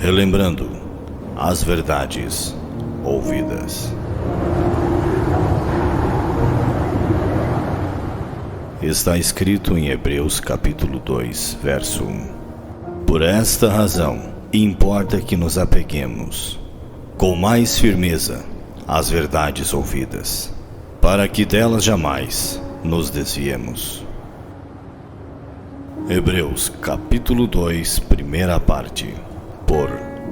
relembrando as verdades ouvidas. Está escrito em Hebreus capítulo 2, verso 1. Por esta razão, importa que nos apeguemos com mais firmeza às verdades ouvidas, para que delas jamais nos desviemos. Hebreus capítulo 2, primeira parte, por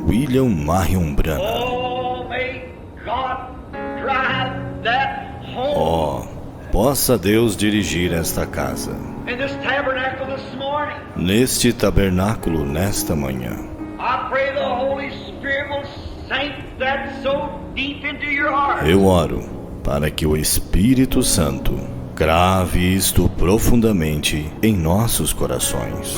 William Marion Branham. Possa Deus dirigir esta casa, neste tabernáculo nesta manhã. Eu oro para que o Espírito Santo grave isto profundamente em nossos corações.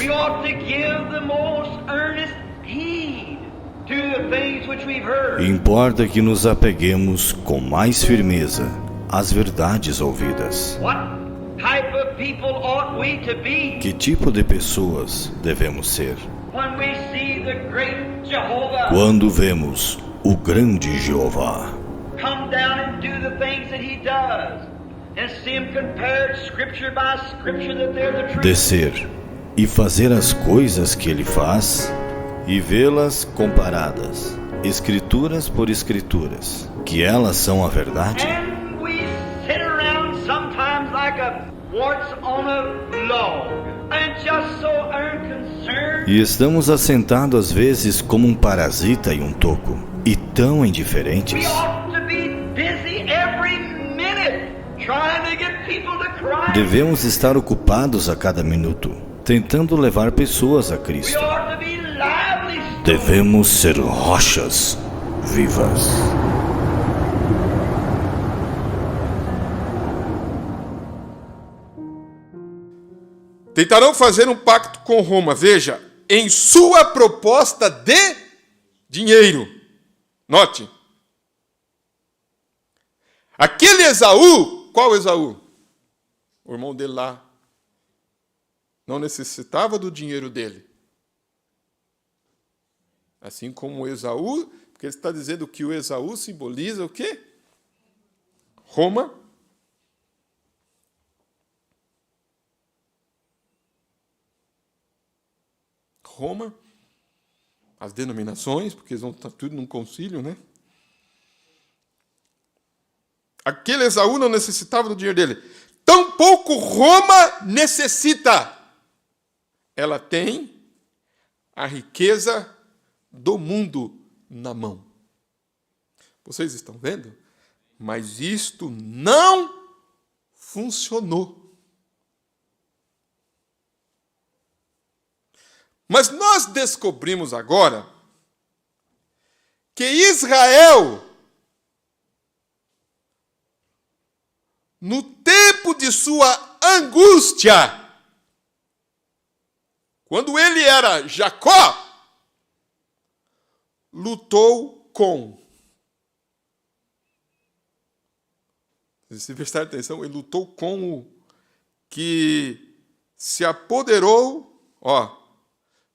Importa que nos apeguemos com mais firmeza às verdades ouvidas. Que tipo de pessoas devemos ser quando vemos o grande Jeová descer e fazer as coisas que ele faz e vê-las comparadas, escrituras por escrituras, que elas são a verdade? E estamos assentados às vezes como um parasita em um toco, e tão indiferentes. Devemos estar ocupados a cada minuto, tentando levar pessoas a Cristo. Devemos ser rochas vivas. Tentarão fazer um pacto com Roma, veja, em sua proposta de dinheiro. Note. Aquele Esaú, qual Esaú? O irmão dele lá. Não necessitava do dinheiro dele. Assim como o Esaú, porque ele está dizendo que o Esaú simboliza o quê? Roma. Roma, as denominações, porque eles vão estar tudo num concílio, né? Aquele Esaú não necessitava do dinheiro dele. Tampouco Roma necessita. Ela tem a riqueza do mundo na mão. Vocês estão vendo? Mas isto não funcionou. Mas nós descobrimos agora que Israel, no tempo de sua angústia, quando ele era Jacó, lutou com. Se prestar atenção, ele lutou com o que se apoderou,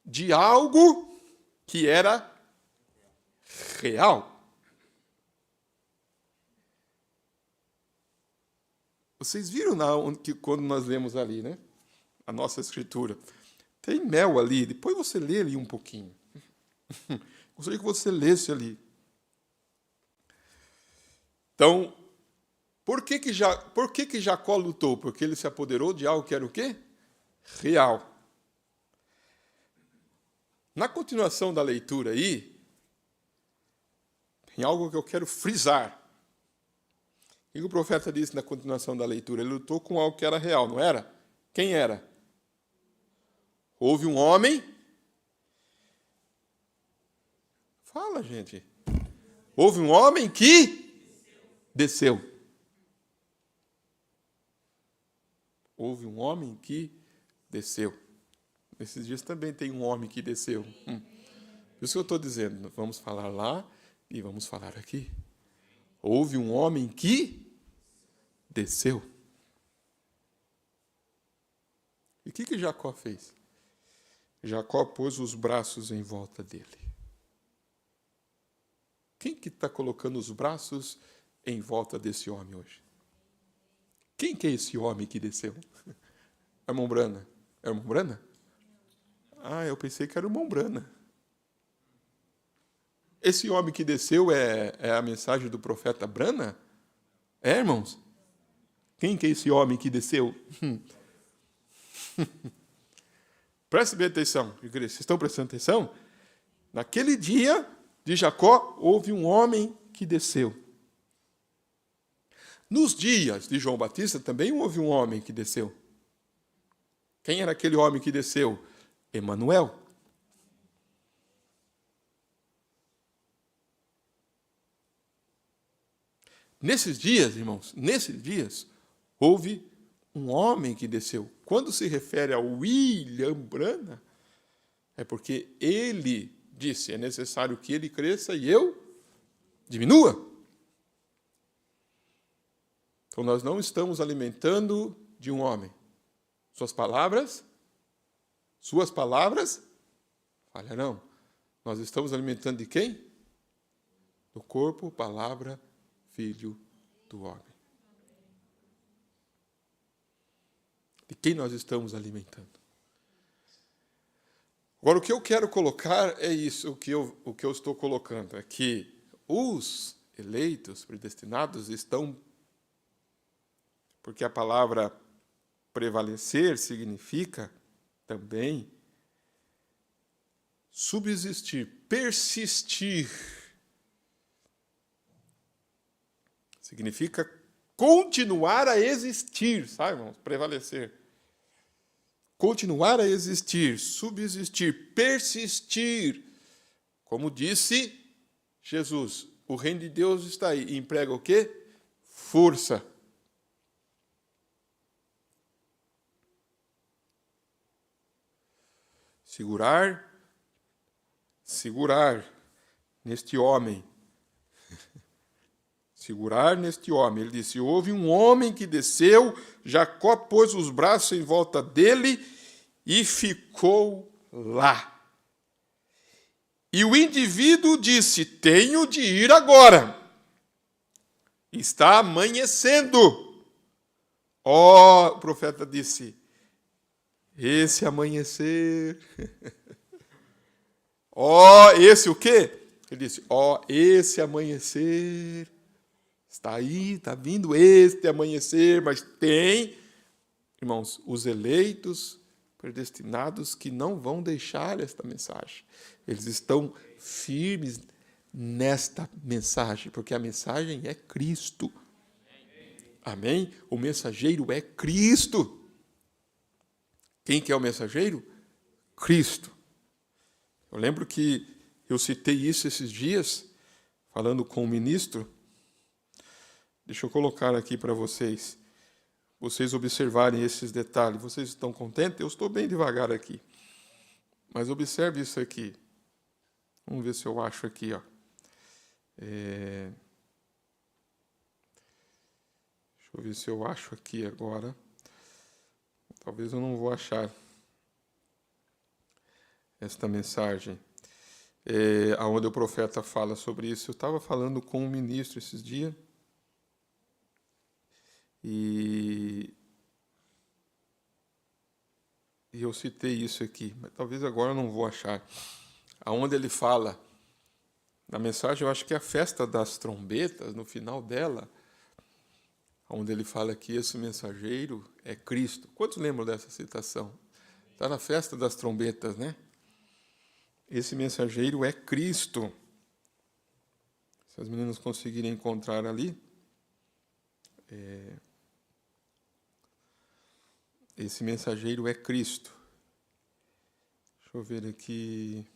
de algo que era real. Vocês viram quando nós lemos ali, né? A nossa escritura. Tem mel ali, depois você lê ali um pouquinho. Gostaria que você lesse ali. Então, por que Jacó lutou? Porque ele se apoderou de algo que era o quê? Real. Na continuação da leitura aí, tem algo que eu quero frisar. O que o profeta disse na continuação da leitura? Ele lutou com algo que era real, não era? Quem era? Houve um homem. Fala, gente. Houve um homem que desceu. Houve um homem que desceu. Nesses dias também tem um homem que desceu. Por isso que eu estou dizendo, vamos falar lá e vamos falar aqui. Houve um homem que desceu. E o que Jacó fez? Jacó pôs os braços em volta dele. Quem que está colocando os braços em volta desse homem hoje? Quem que é esse homem que desceu? É irmão Brana. É irmão Brana? Ah, eu pensei que era o irmão Brana. Esse homem que desceu é a mensagem do profeta Brana? É, irmãos? Quem que é esse homem que desceu? Preste bem atenção, igreja. Vocês estão prestando atenção? Naquele dia de Jacó, houve um homem que desceu. Nos dias de João Batista, também houve um homem que desceu. Quem era aquele homem que desceu? Emanuel. Nesses dias, irmãos, houve um homem que desceu. Quando se refere a William Brana, é porque ele disse, é necessário que ele cresça e eu diminua. Então, nós não estamos alimentando de um homem. Suas palavras, falharão. Nós estamos alimentando de quem? Do corpo, palavra, Filho do homem. De quem nós estamos alimentando? Agora, o que eu quero colocar é isso, o que eu estou colocando, é que os eleitos, predestinados, estão, porque a palavra prevalecer significa também subsistir, persistir. Significa continuar a existir, sabe, irmãos? Prevalecer. Continuar a existir, subsistir, persistir. Como disse Jesus, o reino de Deus está aí. E emprega o quê? Força. Segurar neste homem. Segurar neste homem. Ele disse, houve um homem que desceu, Jacó pôs os braços em volta dele e ficou lá. E o indivíduo disse, tenho de ir agora. Está amanhecendo. O profeta disse, esse amanhecer. Esse o quê? Ele disse, esse amanhecer. Está aí, está vindo este amanhecer, mas tem, irmãos, os eleitos, predestinados, que não vão deixar esta mensagem. Eles estão firmes nesta mensagem, porque a mensagem é Cristo. Amém? O mensageiro é Cristo. Quem que é o mensageiro? Cristo. Eu lembro que eu citei isso esses dias, falando com o ministro. Deixa eu colocar aqui para vocês observarem esses detalhes. Vocês estão contentes? Eu estou bem devagar aqui. Mas observe isso aqui. Vamos ver se eu acho aqui. Deixa eu ver se eu acho aqui agora. Talvez eu não vou achar esta mensagem. Onde o profeta fala sobre isso. Eu estava falando com um ministro esses dias. E eu citei isso aqui, mas talvez agora eu não vou achar. Aonde ele fala, na mensagem, eu acho que é a festa das trombetas, no final dela, onde ele fala que esse mensageiro é Cristo. Quantos lembram dessa citação? Está na festa das trombetas, né? Esse mensageiro é Cristo. Se as meninas conseguirem encontrar ali, esse mensageiro é Cristo. Deixa eu ver aqui.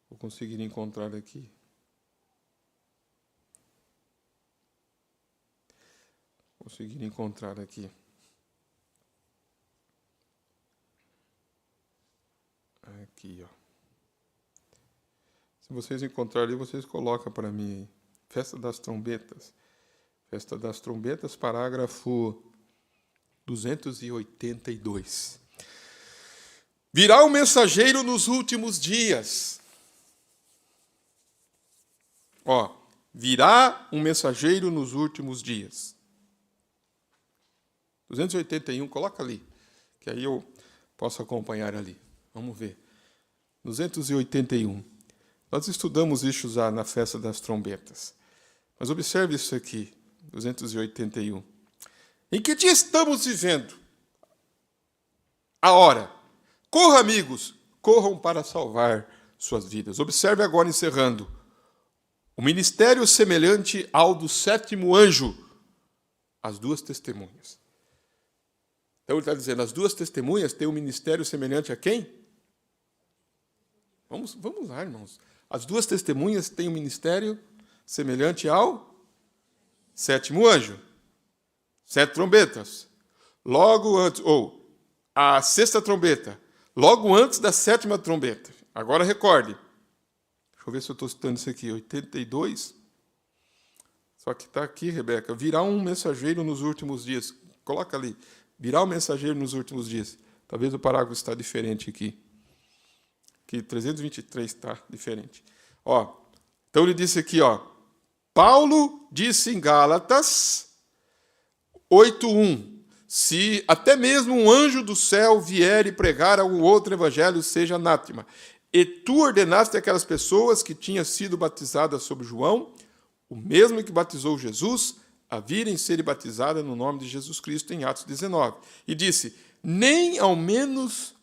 Vou conseguir encontrar aqui. Conseguir encontrar aqui. Aqui, ó. Se vocês encontrarem, vocês colocam para mim aí. Festa das Trombetas. Festa das Trombetas, parágrafo 282. Virá um mensageiro nos últimos dias. Ó, virá um mensageiro nos últimos dias. 281, coloca ali, que aí eu posso acompanhar ali. Vamos ver. 281. Nós estudamos isso já na festa das trombetas. Mas observe isso aqui, 281. Em que dia estamos vivendo? A hora. Corra, amigos, corram para salvar suas vidas. Observe agora, encerrando. O ministério semelhante ao do sétimo anjo, as duas testemunhas. Então ele está dizendo, as duas testemunhas têm um ministério semelhante a quem? Vamos lá, irmãos. As duas testemunhas têm um ministério semelhante ao sétimo anjo. 7 trombetas. Logo antes, ou a sexta trombeta, logo antes da sétima trombeta. Agora recorde. Deixa eu ver se eu estou citando isso aqui. 82. Só que está aqui, Rebeca. Virá um mensageiro nos últimos dias. Coloca ali. Virá um mensageiro nos últimos dias. Talvez o parágrafo está diferente aqui. Aqui 323 está diferente. Ó, então ele disse aqui, ó. Paulo disse em Gálatas 8:1. Se até mesmo um anjo do céu vier e pregar algum outro evangelho, seja anátema. E tu ordenaste aquelas pessoas que tinham sido batizadas sob João, o mesmo que batizou Jesus, a virem serem batizadas no nome de Jesus Cristo, em Atos 19. E disse, nem ao menos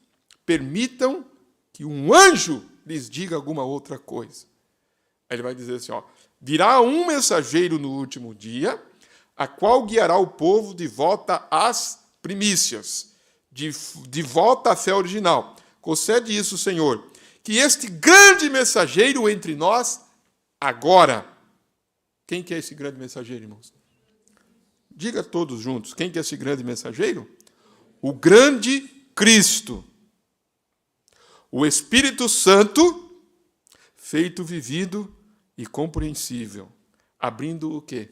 permitam que um anjo lhes diga alguma outra coisa. Aí ele vai dizer assim, ó, virá um mensageiro no último dia, a qual guiará o povo de volta às primícias, de volta à fé original. Concede isso, Senhor, que este grande mensageiro entre nós agora. Quem que é esse grande mensageiro, irmãos? Diga todos juntos, quem que é esse grande mensageiro? O grande Cristo. O Espírito Santo, feito vivido e compreensível. Abrindo o quê?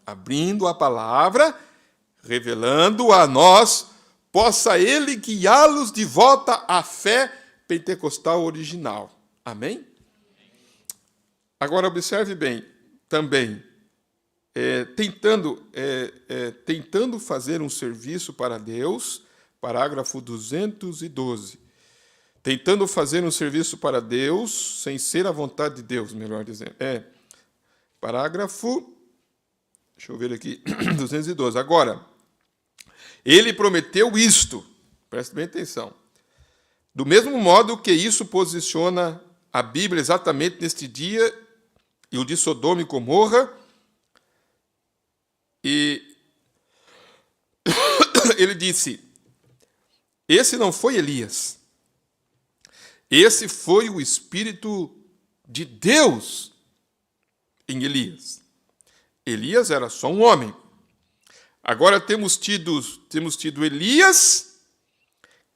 Abrindo a palavra, revelando a nós, possa ele guiá-los de volta à fé pentecostal original. Amém? Agora, observe bem, também, tentando fazer um serviço para Deus, parágrafo 212. Tentando fazer um serviço para Deus, sem ser a vontade de Deus, melhor dizendo. Parágrafo, deixa eu ver aqui, 212. Agora, ele prometeu isto, preste bem atenção. Do mesmo modo que isso posiciona a Bíblia exatamente neste dia, e o de Sodoma e Gomorra, e ele disse, esse não foi Elias, esse foi o Espírito de Deus em Elias. Elias era só um homem. Agora temos tido Elias,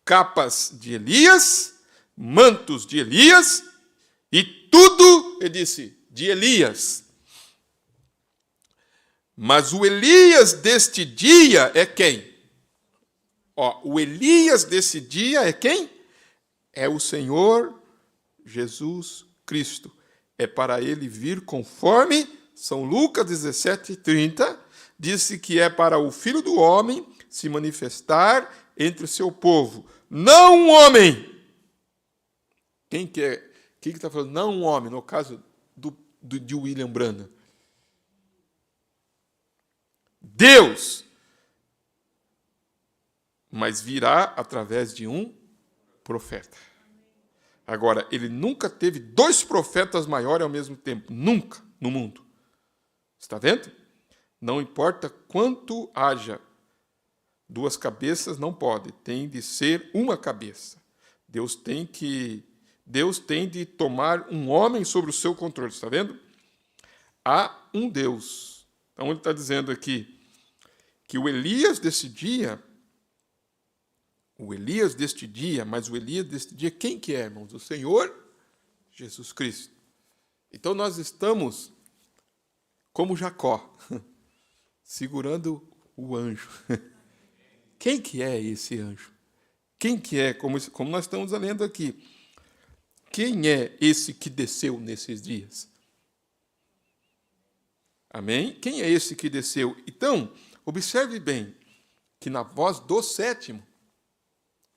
capas de Elias, mantos de Elias, e tudo, ele disse, de Elias. Mas o Elias deste dia é quem? O Elias desse dia é quem? É o Senhor Jesus Cristo. É para ele vir conforme São Lucas 17:30, disse que é para o Filho do Homem se manifestar entre o seu povo. Não um homem. Quem que é? Quem que está falando? Não um homem, no caso de William Branham. Deus. Mas virá através de um profeta. Agora, ele nunca teve 2 profetas maiores ao mesmo tempo. Nunca no mundo. Está vendo? Não importa quanto haja 2 cabeças, não pode. Tem de ser uma cabeça. Deus tem de tomar um homem sobre o seu controle. Está vendo? Há um Deus. Então ele está dizendo aqui que o Elias desse dia, mas o Elias deste dia, quem que é, irmãos? O Senhor Jesus Cristo. Então nós estamos como Jacó, segurando o anjo. Quem que é esse anjo? Quem que é, como nós estamos lendo aqui, quem é esse que desceu nesses dias? Amém? Quem é esse que desceu? Então, observe bem que na voz do sétimo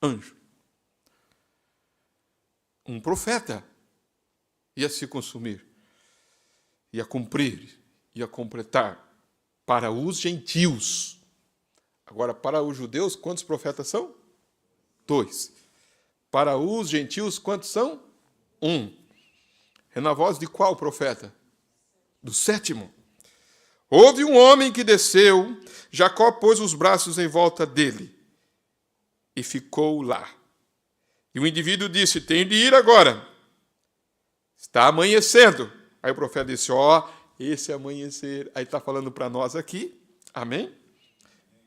anjo, um profeta ia se consumir, ia cumprir, ia completar para os gentios. Agora, para os judeus, quantos profetas são? 2. Para os gentios, quantos são? 1. É na voz de qual profeta? Do sétimo. Houve um homem que desceu, Jacó pôs os braços em volta dele e ficou lá. E o indivíduo disse, tenho de ir agora. Está amanhecendo. Aí o profeta disse, esse amanhecer. Aí está falando para nós aqui, amém?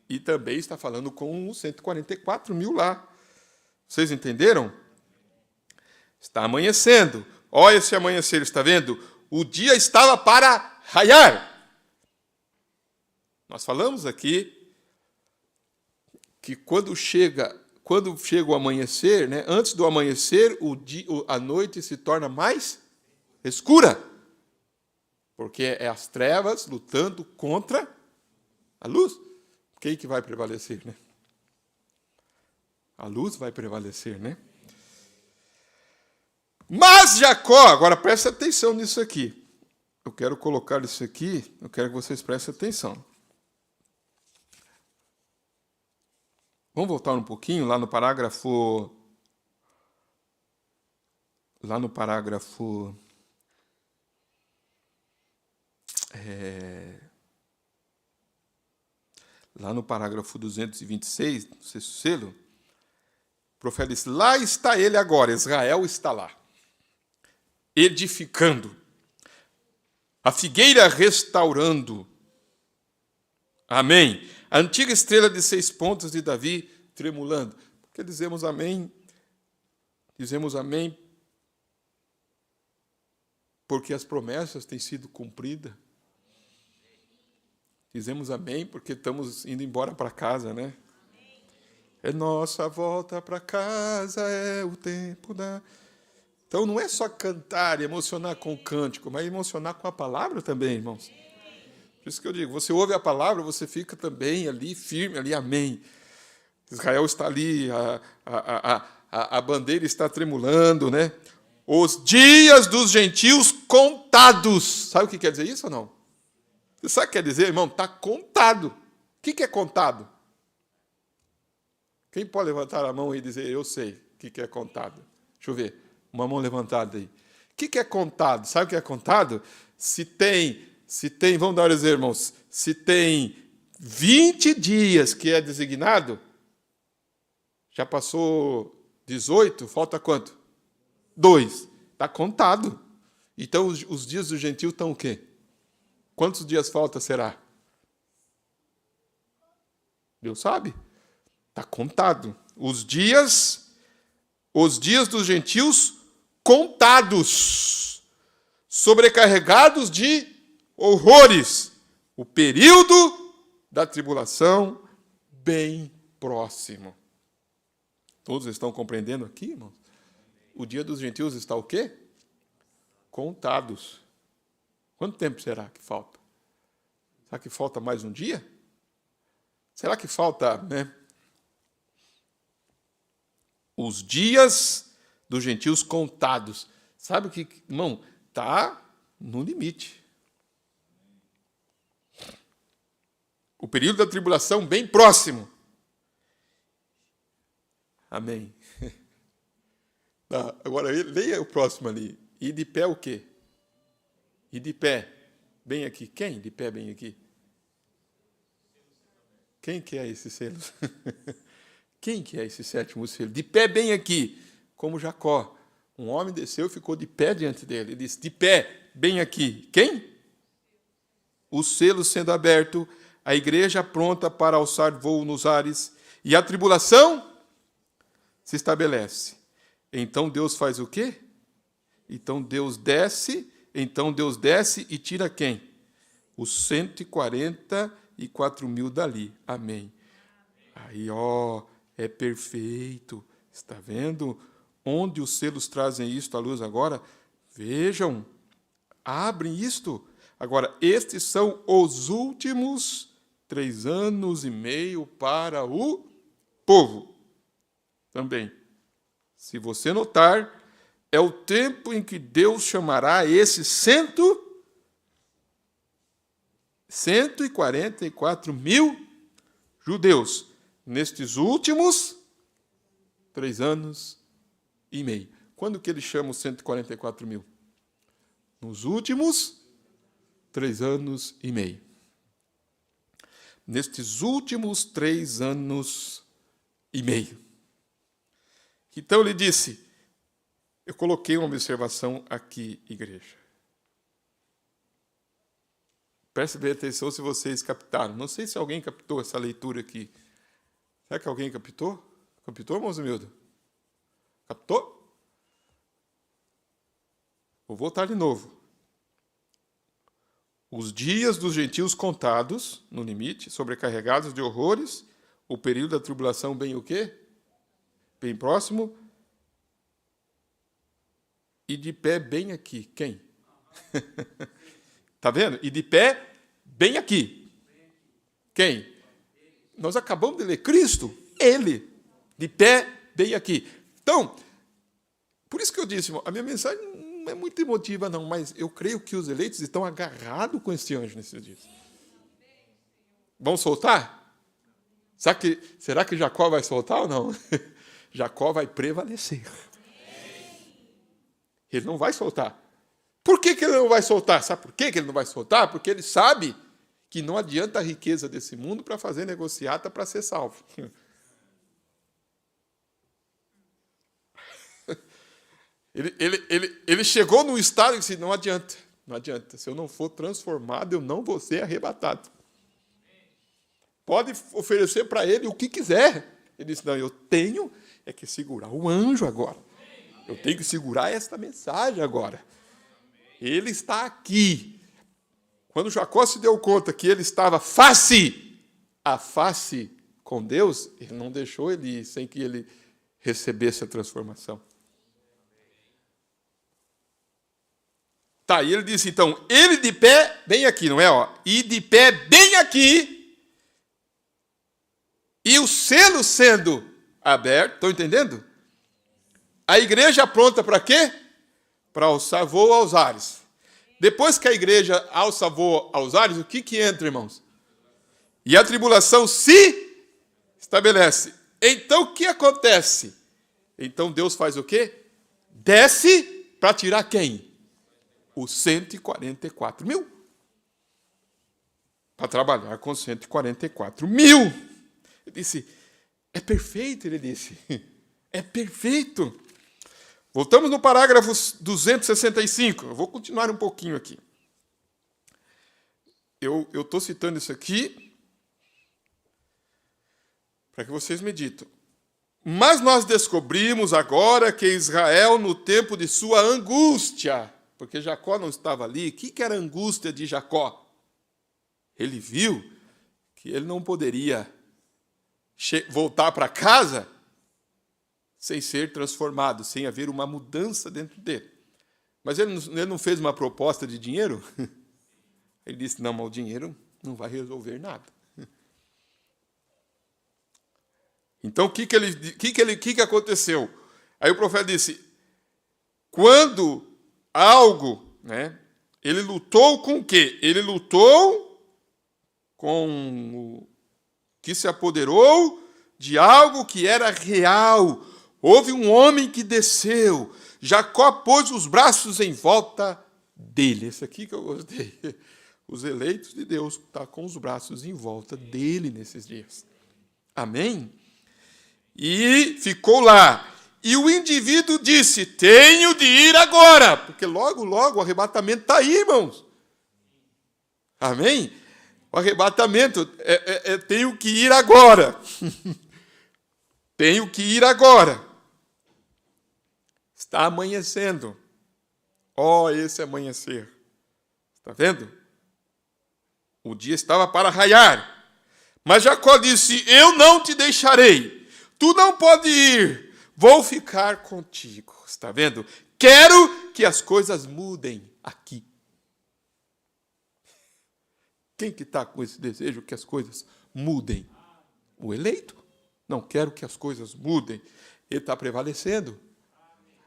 E também está falando com os 144 mil lá. Vocês entenderam? Está amanhecendo. Olha esse amanhecer, está vendo? O dia estava para raiar. Nós falamos aqui que quando chega o amanhecer, né, antes do amanhecer, a noite se torna mais escura. Porque é as trevas lutando contra a luz. Quem que vai prevalecer, né? A luz vai prevalecer, né? Mas Jacó, agora presta atenção nisso aqui. Eu quero colocar isso aqui, eu quero que vocês prestem atenção. Vamos voltar um pouquinho lá no parágrafo. Lá no parágrafo 226, no sexto selo, o profeta diz, lá está ele agora, Israel está lá, edificando, a figueira restaurando, amém, a antiga estrela de 6 pontas de Davi tremulando. Por que dizemos amém? Dizemos amém porque as promessas têm sido cumpridas. Dizemos amém porque estamos indo embora para casa, né? É nossa volta para casa, é o tempo da... Então não é só cantar e emocionar com o cântico, mas emocionar com a palavra também, irmãos. Por isso que eu digo, você ouve a palavra, você fica também ali, firme, ali, amém. Israel está ali, a bandeira está tremulando, né? Os dias dos gentios contados. Sabe o que quer dizer isso ou não? Você sabe o que quer dizer, irmão? Está contado. O que é contado? Quem pode levantar a mão e dizer, eu sei o que é contado? Deixa eu ver. Uma mão levantada aí. O que é contado? Sabe o que é contado? Se tem, vamos dar um exemplo, irmãos. Se tem 20 dias que é designado, já passou 18, falta quanto? 2. Está contado. Então, os dias do gentio estão o quê? Quantos dias falta será? Deus sabe. Está contado. Os dias dos gentios contados, sobrecarregados de horrores. O período da tribulação bem próximo. Todos estão compreendendo aqui, irmãos? O dia dos gentios está o quê? Contados. Quanto tempo será que falta? Será que falta mais um dia? Será que falta, né? Os dias dos gentios contados. Sabe o que, irmão? Está no limite. O período da tribulação bem próximo. Amém. Agora, leia o próximo ali. E de pé o quê? E de pé, bem aqui. Quem de pé bem aqui? Quem que é esse selo? Quem que é esse sétimo selo? De pé bem aqui, como Jacó. Um homem desceu e ficou de pé diante dele. Ele disse, de pé, bem aqui. Quem? O selo sendo aberto, a igreja pronta para alçar voo nos ares, e a tribulação se estabelece. Então Deus faz o quê? Então Deus desce e tira quem? Os 144 mil dali. Amém. Aí, é perfeito. Está vendo? Onde os selos trazem isto à luz agora? Vejam, abrem isto. Agora, estes são os últimos 3 anos e meio para o povo. Também, se você notar, é o tempo em que Deus chamará esses 144 mil judeus nestes últimos 3 anos e meio. Quando que ele chama os 144 mil? Nos últimos 3 anos e meio. Nestes últimos 3 anos e meio. Então ele disse, eu coloquei uma observação aqui, igreja. Preste bem atenção se vocês captaram. Não sei se alguém captou essa leitura aqui. Será que alguém captou? Captou, irmão Zimildo? Captou? Vou voltar de novo. Os dias dos gentios contados, no limite, sobrecarregados de horrores, o período da tribulação bem o quê? Bem próximo. E de pé bem aqui. Quem? Está vendo? E de pé bem aqui. Quem? Nós acabamos de ler Cristo. Ele. De pé bem aqui. Então, por isso que eu disse, a minha mensagem não é muito emotiva, não, mas eu creio que os eleitos estão agarrados com este anjo nesses dias. Vão soltar? Será que Jacó vai soltar ou não? Jacó vai prevalecer. Ele não vai soltar. Por que ele não vai soltar? Sabe por que ele não vai soltar? Porque ele sabe que não adianta a riqueza desse mundo para fazer negociata para ser salvo. Ele chegou num estado e disse, não adianta. Se eu não for transformado, eu não vou ser arrebatado. Pode oferecer para ele o que quiser. Ele disse, não, eu tenho que segurar o anjo agora. Eu tenho que segurar esta mensagem agora. Ele está aqui. Quando Jacó se deu conta que ele estava face a face com Deus, ele não deixou ele ir sem que ele recebesse a transformação. Tá, e ele disse, então, ele de pé, bem aqui, não é? Ó, e de pé, bem aqui, e o selo sendo aberto, estão entendendo? A igreja pronta para quê? Para alçar voo aos ares. Depois que a igreja alça voo aos ares, o que entra, irmãos? E a tribulação se estabelece. Então, o que acontece? Então, Deus faz o quê? Desce para tirar quem? Os 144 mil. Para trabalhar com 144 mil. Ele disse, é perfeito, ele disse. É perfeito. Voltamos no parágrafo 265. Eu vou continuar um pouquinho aqui. Eu estou citando isso aqui para que vocês meditem. Mas nós descobrimos agora que Israel, no tempo de sua angústia, porque Jacó não estava ali, o que era a angústia de Jacó? Ele viu que ele não poderia voltar para casa sem ser transformado, sem haver uma mudança dentro dele. Mas ele não fez uma proposta de dinheiro? Ele disse, não, mas o dinheiro não vai resolver nada. Então, o que aconteceu? Aí o profeta disse, quando algo, né, ele lutou com o quê? Ele lutou com o que se apoderou de algo que era real. Houve um homem que desceu. Jacó pôs os braços em volta dele. Esse aqui que eu gostei. Os eleitos de Deus estão com os braços em volta dele nesses dias. Amém? E ficou lá. E o indivíduo disse, tenho de ir agora. Porque logo o arrebatamento está aí, irmãos. Amém? O arrebatamento, tenho que ir agora. Tenho que ir agora. Está amanhecendo. Esse amanhecer. Está vendo? O dia estava para raiar. Mas Jacó disse, eu não te deixarei. Tu não pode ir. Vou ficar contigo. Está vendo? Quero que as coisas mudem aqui. Quem que está com esse desejo que as coisas mudem? O eleito. Não quero que as coisas mudem. Ele está prevalecendo.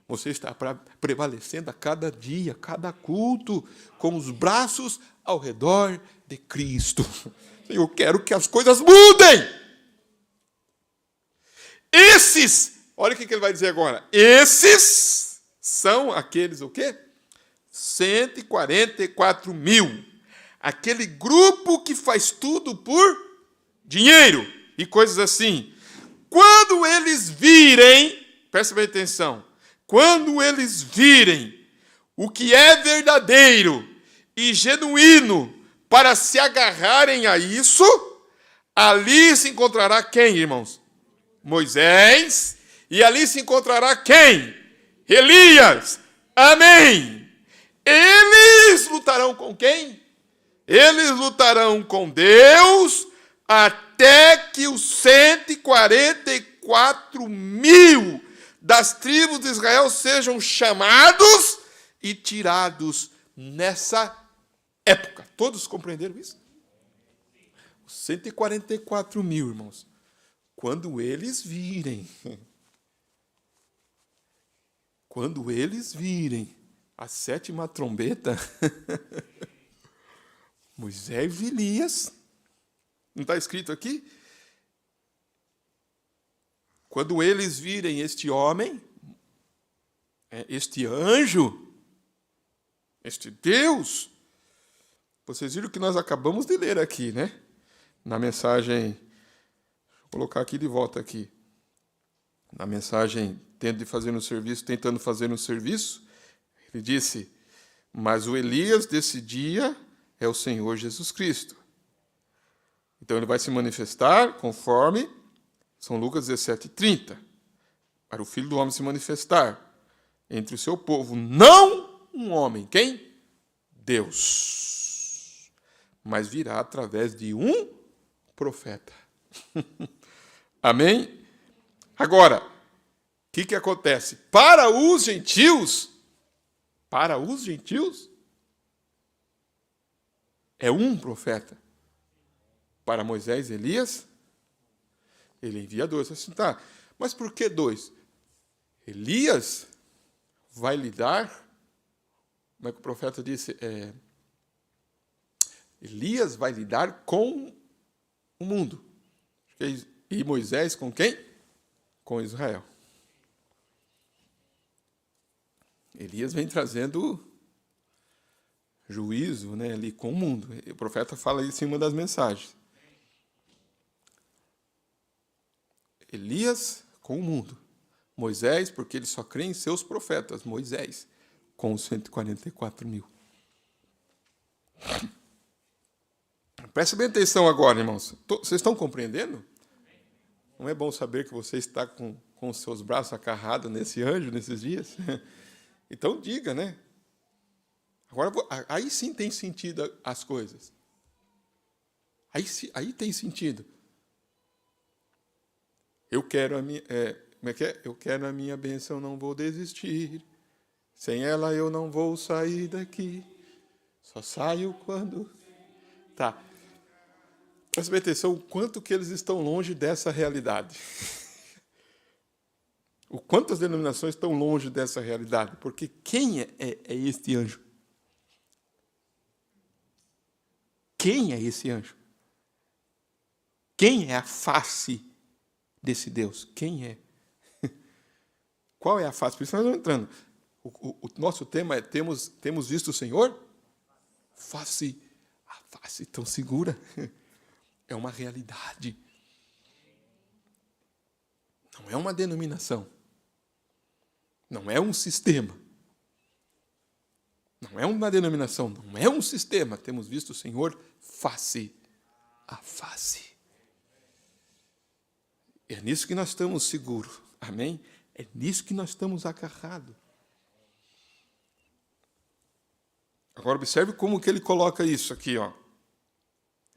Você está prevalecendo a cada dia, cada culto, com os braços ao redor de Cristo. Eu quero que as coisas mudem. Olha o que ele vai dizer agora. Esses são aqueles o quê? 144 mil. Aquele grupo que faz tudo por dinheiro e coisas assim. Quando eles virem, presta bem atenção, quando eles virem o que é verdadeiro e genuíno para se agarrarem a isso, ali se encontrará quem, irmãos? Moisés. E ali se encontrará quem? Elias. Amém. Eles lutarão com quem? Eles lutarão com Deus até que os 144 mil das tribos de Israel sejam chamados e tirados nessa época. Todos compreenderam isso? Os 144 mil, irmãos, quando eles virem a sétima trombeta, Moisés e Elias, não está escrito aqui? Quando eles virem este homem, este anjo, este Deus, vocês viram que nós acabamos de ler aqui, né? Na mensagem, vou colocar aqui de volta aqui. Na mensagem, tentando fazer no serviço, ele disse, mas o Elias desse dia é o Senhor Jesus Cristo. Então ele vai se manifestar conforme São Lucas 17:30. Para o Filho do Homem se manifestar entre o seu povo, não um homem, quem? Deus. Mas virá através de um profeta. Amém? Agora, o que acontece? Para os gentios, é um profeta. Para Moisés e Elias, ele envia dois. Assim, tá, mas por que dois? Elias vai lidar, como é que o profeta disse? Elias vai lidar com o mundo. E Moisés com quem? Com Israel. Elias vem trazendo juízo, né, ali com o mundo. O profeta fala isso em uma das mensagens. Elias com o mundo. Moisés, porque ele só crê em seus profetas. Moisés com os 144 mil. Presta bem atenção agora, irmãos. Vocês estão compreendendo? Não é bom saber que você está com os seus braços agarrados nesse anjo, nesses dias? Então diga, né? Agora, aí sim tem sentido as coisas. Aí tem sentido. Eu quero a minha, como é que é? Eu quero a minha bênção, não vou desistir. Sem ela eu não vou sair daqui. Só saio quando... Tá. Presta bem atenção o quanto que eles estão longe dessa realidade. O quanto as denominações estão longe dessa realidade. Porque quem é este anjo? Quem é esse anjo? Quem é a face desse Deus? Quem é? Qual é a face? Por isso nós estamos entrando. O nosso tema é temos visto o Senhor? Face a face tão segura. É uma realidade. Não é uma denominação. Não é um sistema. Não é uma denominação, não é um sistema. Temos visto o Senhor face a face. É nisso que nós estamos seguros. Amém? É nisso que nós estamos agarrados. Agora observe como que ele coloca isso aqui, ó.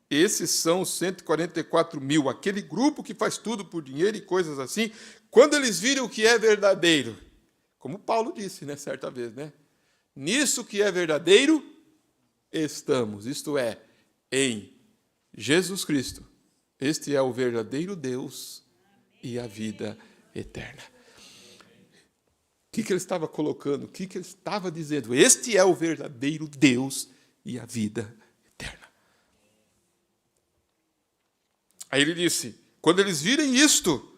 Esses são os 144 mil, aquele grupo que faz tudo por dinheiro e coisas assim. Quando eles viram o que é verdadeiro, como Paulo disse, né, certa vez, né? Nisso que é verdadeiro, estamos. Isto é, em Jesus Cristo. Este é o verdadeiro Deus e a vida eterna. O que ele estava colocando? O que ele estava dizendo? Este é o verdadeiro Deus e a vida eterna. Aí ele disse, quando eles virem isto,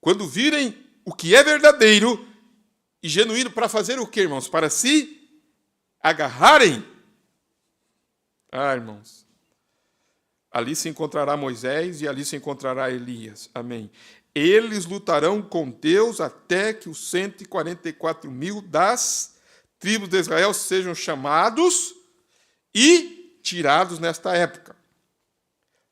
quando virem o que é verdadeiro e genuíno, para fazer o quê, irmãos? Para se agarrarem. Irmãos, ali se encontrará Moisés e ali se encontrará Elias. Amém. Eles lutarão com Deus até que os 144.000 das tribos de Israel sejam chamados e tirados nesta época.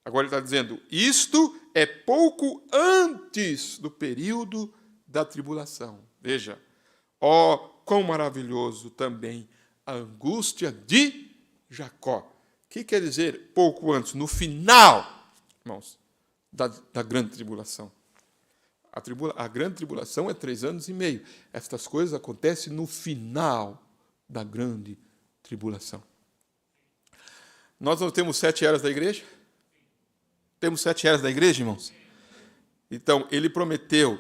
Agora ele está dizendo, isto é pouco antes do período da tribulação. Veja, quão maravilhoso também a angústia de Jacó. O que quer dizer pouco antes? No final, irmãos, da grande tribulação. A grande tribulação é 3 anos e meio. Estas coisas acontecem no final da grande tribulação. Nós não temos 7 eras da igreja? Temos 7 eras da igreja, irmãos? Então, ele prometeu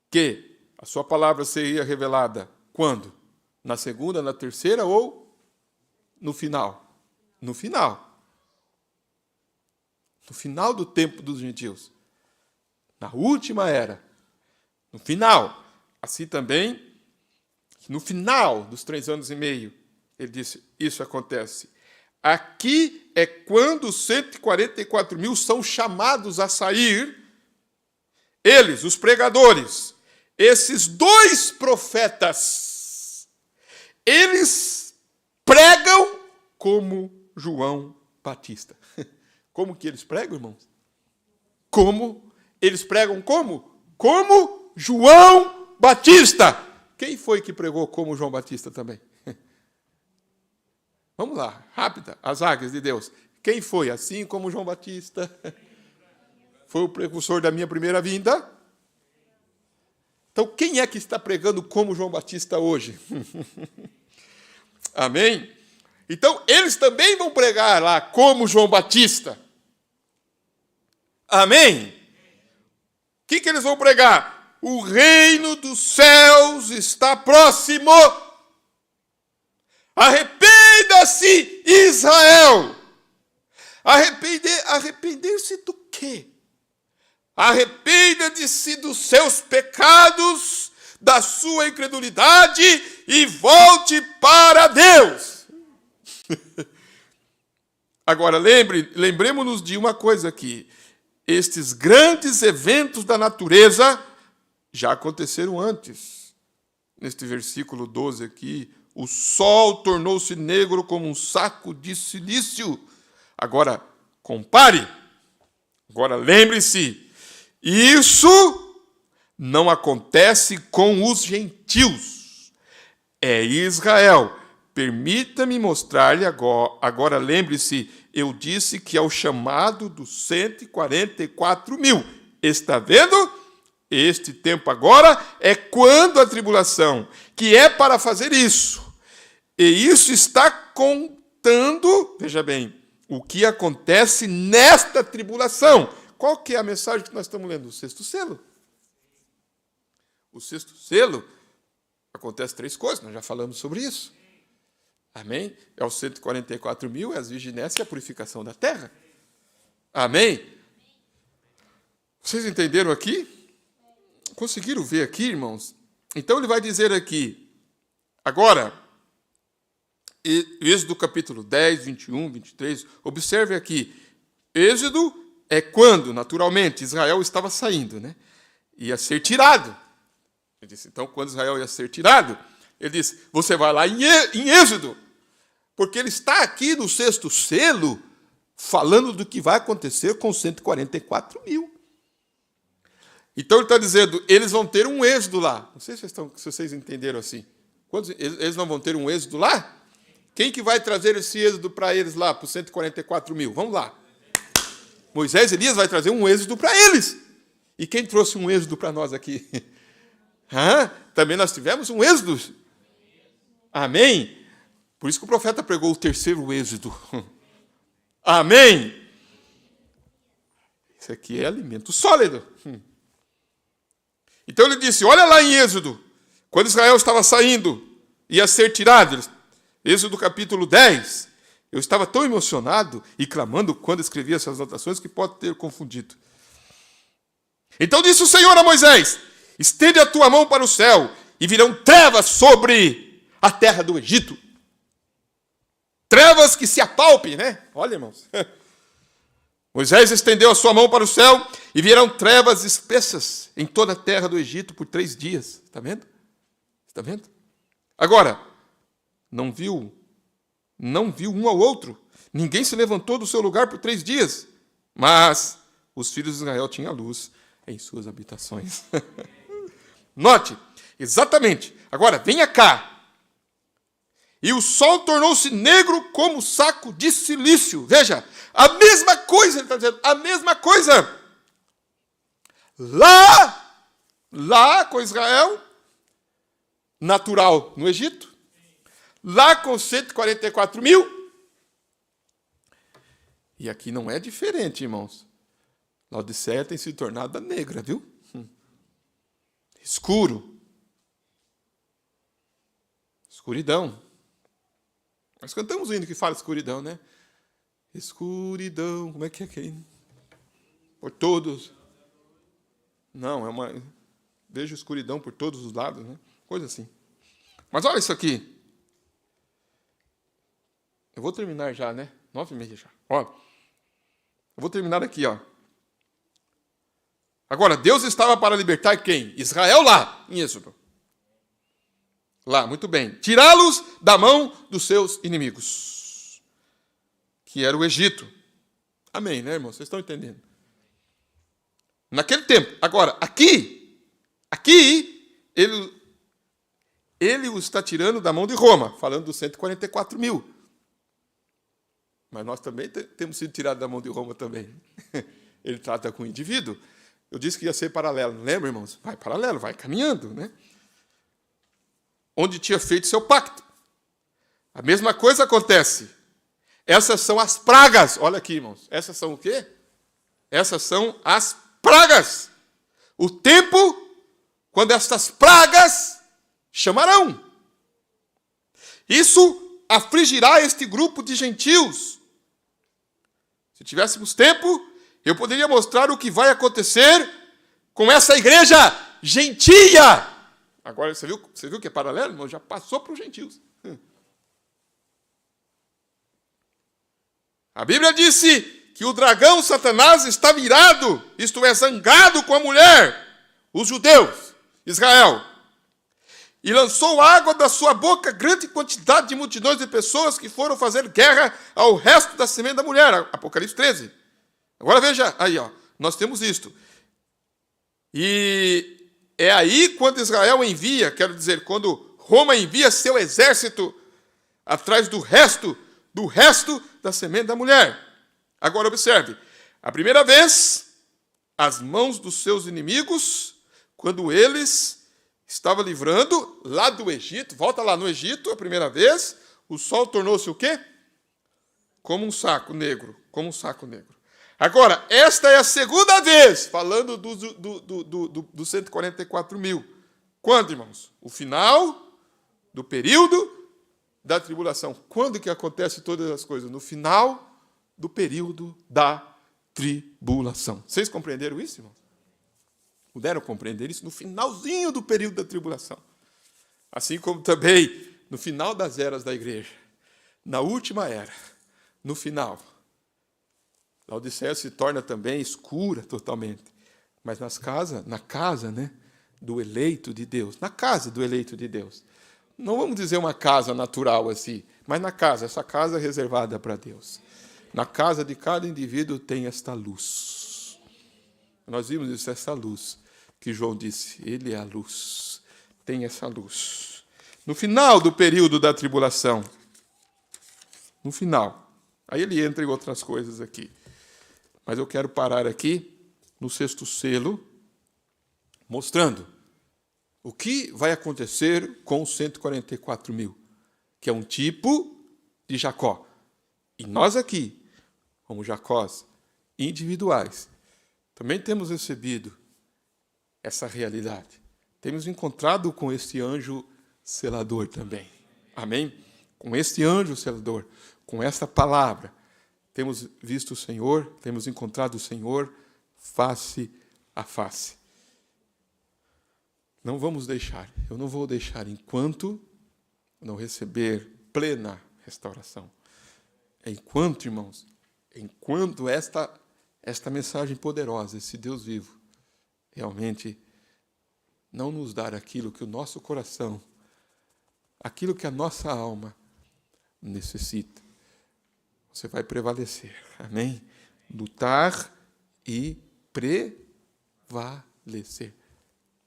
que a sua palavra seria revelada quando? Na segunda, na terceira ou no final? No final. No final do tempo dos gentios. Na última era. No final. Assim também, no final dos 3 anos e meio, ele disse, isso acontece. Aqui é quando os 144.000 são chamados a sair. Eles, os pregadores, esses 2 profetas, eles pregam como João Batista. Como que eles pregam, irmãos? Como? Eles pregam como? Como João Batista. Quem foi que pregou como João Batista também? Vamos lá, rápida, as águias de Deus. Quem foi? Assim como João Batista foi o precursor da minha primeira vinda. Então, quem é que está pregando como João Batista hoje? Amém? Então, eles também vão pregar lá como João Batista. Amém? O que eles vão pregar? O reino dos céus está próximo. Arrependa-se, Israel! Arrepender-se do quê? Arrependa-se dos seus pecados, da sua incredulidade e volte para Deus. Agora, lembremos-nos de uma coisa aqui. Estes grandes eventos da natureza já aconteceram antes. Neste versículo 12 aqui, o sol tornou-se negro como um saco de silício. Agora, compare. Agora, lembre-se. Isso não acontece com os gentios. É Israel. Permita-me mostrar-lhe agora lembre-se, eu disse que é o chamado dos 144.000. Está vendo? Este tempo agora é quando a tribulação, que é para fazer isso. E isso está contando, veja bem, o que acontece nesta tribulação. Qual que é a mensagem que nós estamos lendo? O 6º selo. O 6º selo, acontece 3 coisas, nós já falamos sobre isso. Amém? É os 144.000, é as virginessas e a purificação da terra. Amém? Vocês entenderam aqui? Conseguiram ver aqui, irmãos? Então ele vai dizer aqui, agora, Êxodo capítulo 10, 21, 23, observe aqui, Êxodo é quando, naturalmente, Israel estava saindo, né? Ia ser tirado. Ele disse, então, quando Israel ia ser tirado, ele disse, você vai lá em Êxodo, porque ele está aqui no 6º selo, falando do que vai acontecer com 144.000. Então ele está dizendo, eles vão ter um êxodo lá. Não sei se vocês entenderam assim. Eles não vão ter um êxodo lá? Quem que vai trazer esse êxodo para eles lá, para os 144.000? Vamos lá. Moisés e Elias vai trazer um êxodo para eles. E quem trouxe um êxodo para nós aqui? Também nós tivemos um êxodo. Amém? Por isso que o profeta pregou o terceiro êxodo. Amém? Isso aqui é alimento sólido. Então ele disse, olha lá em Êxodo, quando Israel estava saindo, ia ser tirado, Êxodo capítulo 10, eu estava tão emocionado e clamando quando escrevi essas anotações que pode ter confundido. Então disse o Senhor a Moisés, estende a tua mão para o céu e virão trevas sobre a terra do Egito. Trevas que se apalpem, né? Olha, irmãos. Moisés estendeu a sua mão para o céu e vieram trevas espessas em toda a terra do Egito por 3 dias. Está vendo? Está vendo? Agora, não viu um ao outro. Ninguém se levantou do seu lugar por 3 dias. Mas os filhos de Israel tinham luz em suas habitações. Note, exatamente. Agora, venha cá. E o sol tornou-se negro como saco de silício. Veja, a mesma coisa, ele está dizendo, a mesma coisa. Lá com Israel, natural no Egito, lá com 144 mil. E aqui não é diferente, irmãos. Laodiceia tem se tornado negra, viu? Escuro. Escuridão. Nós cantamos um hino que fala escuridão, né? Escuridão, como é que é aqui? Por todos. Não, é uma... Vejo escuridão por todos os lados, né? Coisa assim. Mas olha isso aqui. Eu vou terminar já, né? 9h30 já. Ó. Eu vou terminar aqui, ó. Agora, Deus estava para libertar quem? Israel lá, em Êxodo. Lá, muito bem. Tirá-los da mão dos seus inimigos, que era o Egito. Amém, né, irmão? Vocês estão entendendo? Naquele tempo. Agora, aqui, ele o está tirando da mão de Roma, falando dos 144 mil. Mas nós também temos sido tirados da mão de Roma também. Ele trata com o indivíduo. Eu disse que ia ser paralelo, não lembra, irmãos? Vai paralelo, vai caminhando, né? Onde tinha feito seu pacto. A mesma coisa acontece. Essas são as pragas. Olha aqui, irmãos. Essas são o quê? Essas são as pragas. O tempo quando estas pragas chamarão. Isso afligirá este grupo de gentios. Se tivéssemos tempo, eu poderia mostrar o que vai acontecer com essa igreja gentia. Agora, você viu que é paralelo, irmão? Já passou para os gentios. A Bíblia disse que o dragão Satanás está virado, isto é, zangado com a mulher, os judeus, Israel. E lançou água da sua boca grande quantidade de multidões de pessoas que foram fazer guerra ao resto da semente da mulher. Apocalipse 13. Agora veja, aí, ó, nós temos isto. E é aí quando Israel envia, quero dizer, quando Roma envia seu exército atrás do resto da semente da mulher. Agora observe, a primeira vez, as mãos dos seus inimigos, quando eles estavam livrando lá do Egito, volta lá no Egito, a primeira vez, o sol tornou-se o quê? Como um saco negro, como um saco negro. Agora, esta é a segunda vez, falando dos 144 mil. Quando, irmãos? O final do período da tribulação. Quando que acontece todas as coisas? No final do período da tribulação. Vocês compreenderam isso, irmãos? Puderam compreender isso? No finalzinho do período da tribulação. Assim como também no final das eras da igreja. Na última era, no final. Laodiceia se torna também escura totalmente. Mas na casa, né, do eleito de Deus. Na casa do eleito de Deus. Não vamos dizer uma casa natural assim, mas na casa, essa casa é reservada para Deus. Na casa de cada indivíduo tem esta luz. Nós vimos isso, essa luz, que João disse, ele é a luz. Tem essa luz. No final do período da tribulação, no final, aí ele entra em outras coisas aqui. Mas eu quero parar aqui no 6º selo, mostrando o que vai acontecer com os 144 mil. que é um tipo de Jacó. E nós aqui, como Jacós individuais, também temos recebido essa realidade. Temos encontrado com este anjo selador também. Amém? Com este anjo selador, com esta palavra, temos visto o Senhor, temos encontrado o Senhor face a face. Não vamos deixar, eu não vou deixar enquanto não receber plena restauração. Enquanto, irmãos, enquanto esta mensagem poderosa, esse Deus vivo, realmente não nos dar aquilo que o nosso coração, aquilo que a nossa alma necessita, você vai prevalecer. Amém? Lutar e prevalecer.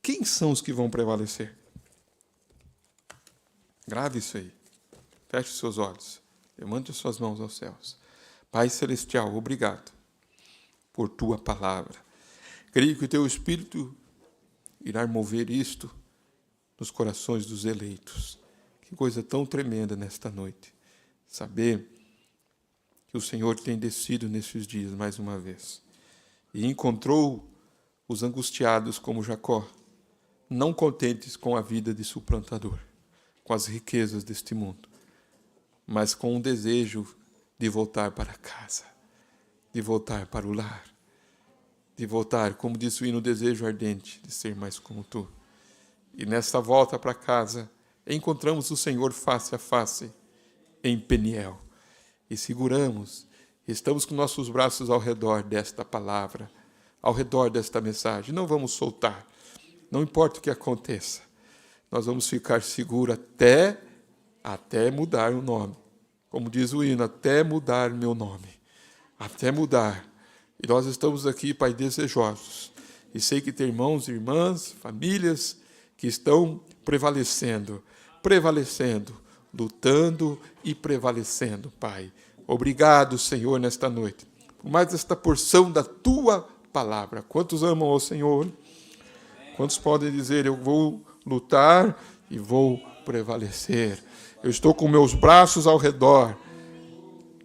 Quem são os que vão prevalecer? Grave isso aí. Feche os seus olhos. Levante as suas mãos aos céus. Pai Celestial, obrigado por tua palavra. Creio que o teu Espírito irá mover isto nos corações dos eleitos. Que coisa tão tremenda nesta noite. Saber que o Senhor tem descido nesses dias mais uma vez e encontrou os angustiados como Jacó, não contentes com a vida de suplantador, com as riquezas deste mundo, mas com um desejo de voltar para casa, de voltar para o lar, de voltar, como disse o hino, desejo ardente de ser mais como tu. E nesta volta para casa, encontramos o Senhor face a face em Peniel. E seguramos, estamos com nossos braços ao redor desta palavra, ao redor desta mensagem. Não vamos soltar, não importa o que aconteça. Nós vamos ficar seguros até mudar o nome. Como diz o hino, até mudar meu nome. Até mudar. E nós estamos aqui, Pai, desejosos. E sei que tem irmãos, irmãs, famílias que estão prevalecendo, lutando e prevalecendo, Pai. Obrigado, Senhor, nesta noite, por mais esta porção da tua palavra. Quantos amam ao Senhor? Quantos podem dizer, eu vou lutar e vou prevalecer? Eu estou com meus braços ao redor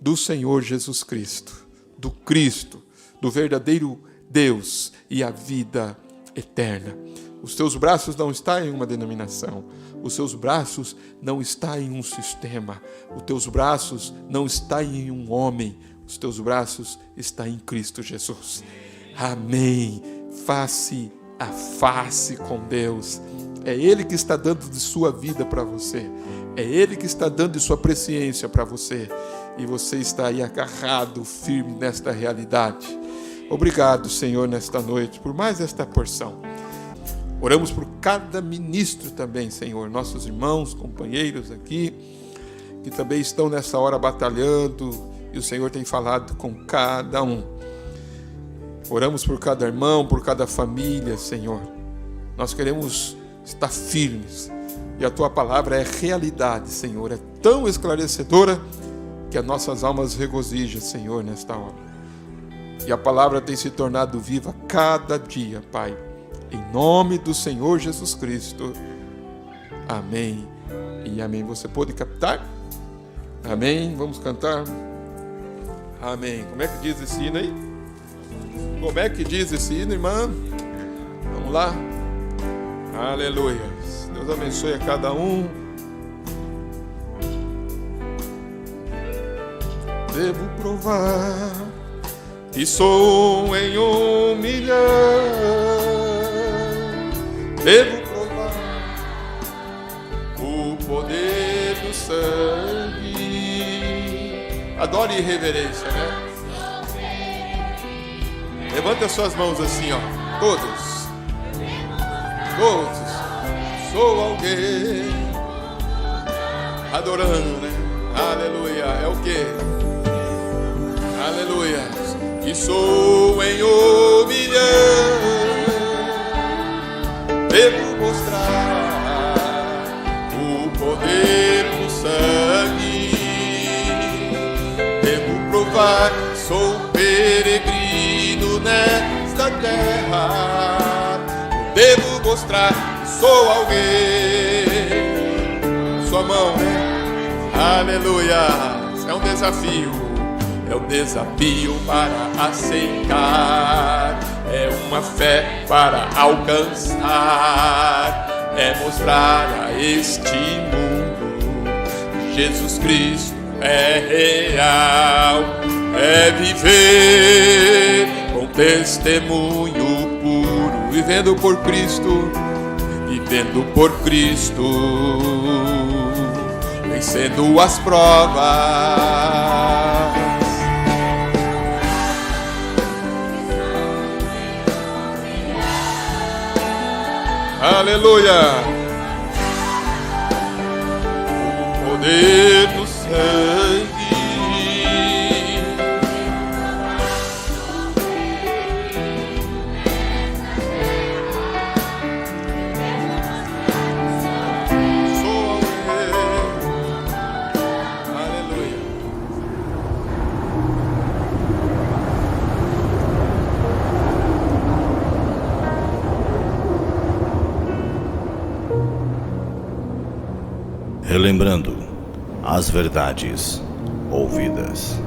do Senhor Jesus Cristo, do verdadeiro Deus e a vida eterna. Os teus braços não estão em uma denominação. Os seus braços não estão em um sistema. Os teus braços não estão em um homem. Os teus braços estão em Cristo Jesus. Amém. Face a face com Deus. É Ele que está dando de sua vida para você. É Ele que está dando de sua presciência para você. E você está aí agarrado, firme nesta realidade. Obrigado, Senhor, nesta noite, por mais esta porção. Oramos por cada ministro também, Senhor, nossos irmãos, companheiros aqui, que também estão nessa hora batalhando, e o Senhor tem falado com cada um. Oramos por cada irmão, por cada família, Senhor. Nós queremos estar firmes, e a Tua palavra é realidade, Senhor, é tão esclarecedora que as nossas almas regozijam, Senhor, nesta hora. E a palavra tem se tornado viva cada dia, Pai. Em nome do Senhor Jesus Cristo. Amém e amém. Você pode captar? Amém. Vamos cantar. Amém. Como é que diz esse hino aí? Como é que diz esse hino, irmã? Vamos lá. Aleluia. Deus abençoe a cada um. Devo provar que sou em humilhar. Devo provar o poder do sangue. Adore e reverência, né? Levanta as suas mãos assim, ó. Todos. Sou alguém adorando, né? Aleluia. É o quê? Aleluia. Que sou em humilhar. Devo mostrar o poder do sangue. Devo provar, sou peregrino nesta terra. Devo mostrar, sou alguém. Sua mão, né? Aleluia! É um desafio. É um desafio para aceitar. É uma fé para alcançar. É mostrar a este mundo que Jesus Cristo é real. É viver com testemunho puro, vivendo por Cristo, vencendo as provas. Aleluia! O poder do sangue. Relembrando as verdades ouvidas.